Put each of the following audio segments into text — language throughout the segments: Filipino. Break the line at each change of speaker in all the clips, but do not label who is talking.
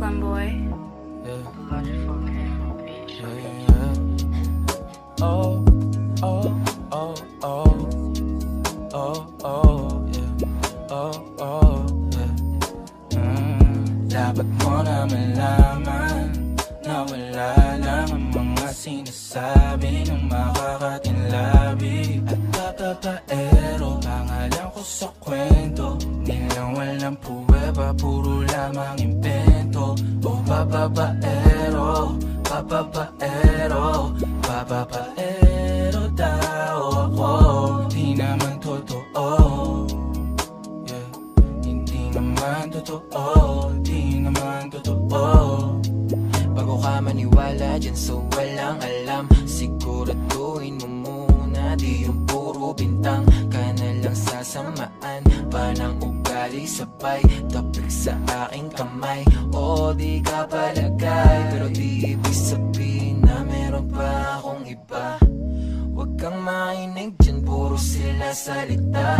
One boy.
Yeah. Oh, oh, oh, oh, oh, oh, yeah. Oh, oh, yeah. Dapat mo na malaman na wala lang ang mga sinasabi ng makakatinlabi at papapaero. Pangalan ko sa kwento, nilang walang pruweba, puro lamang impento. O papapaero, papapaero, papapaero daw ako. Di naman totoo, yeah. Hindi naman totoo, di naman totoo.
Bago ka maniwala dyan so walang alam, siguraduhin mo muna di yung puro bintang ka na lang sasamaan pa ng ugali sabay tapik sa aking kamay. O di ka palagay pero di ibig sabihin na meron pa akong iba. Huwag kang mainig dyan, puro sila salita,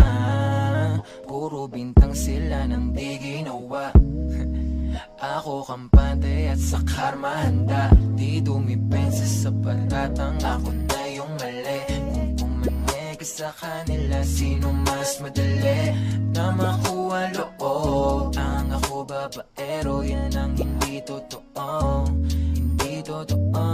puro bintang sila nang di ginawa. Ako kampante at sa karma handa, di dumipensa sa patatang ako na yung mali. Kung pumanig ka sa kanila, sino mas madali na makuha loob? Ang ako babaero, yan ang hindi totoo, hindi totoo.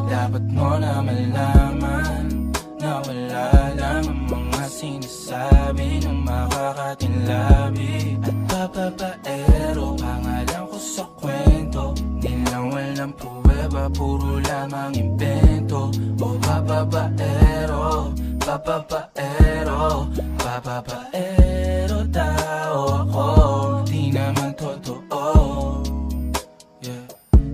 Dapat mo na malaman na wala lang ang mga sinasabi ng makakatinlabi at papapaero. Pangalan ko sa kwento, nilang walang pruweba, puro lamang impento. O papapaero, papapaero, papapaero daw ako. Di naman totoo, yeah.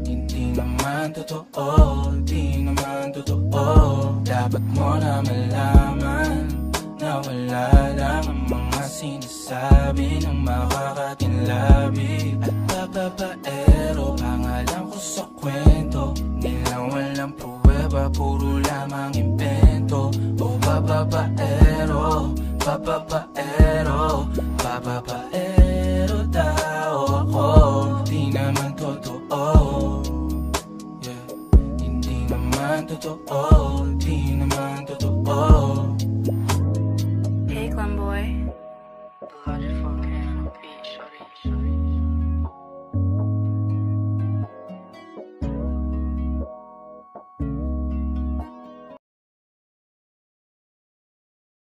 Hindi naman totoo, di naman totoo. Dapat mo na malaman na wala lang ang mga sinasabi ng makakatinlabi at papapaero. Pangalan ko sa kwento, nilang walang pruweba, puro lamang impento. O papapaero, papapaero, papapaero daw ako. Di naman totoo, yeah. Hindi naman totoo, di naman totoo.
Hey, One boy.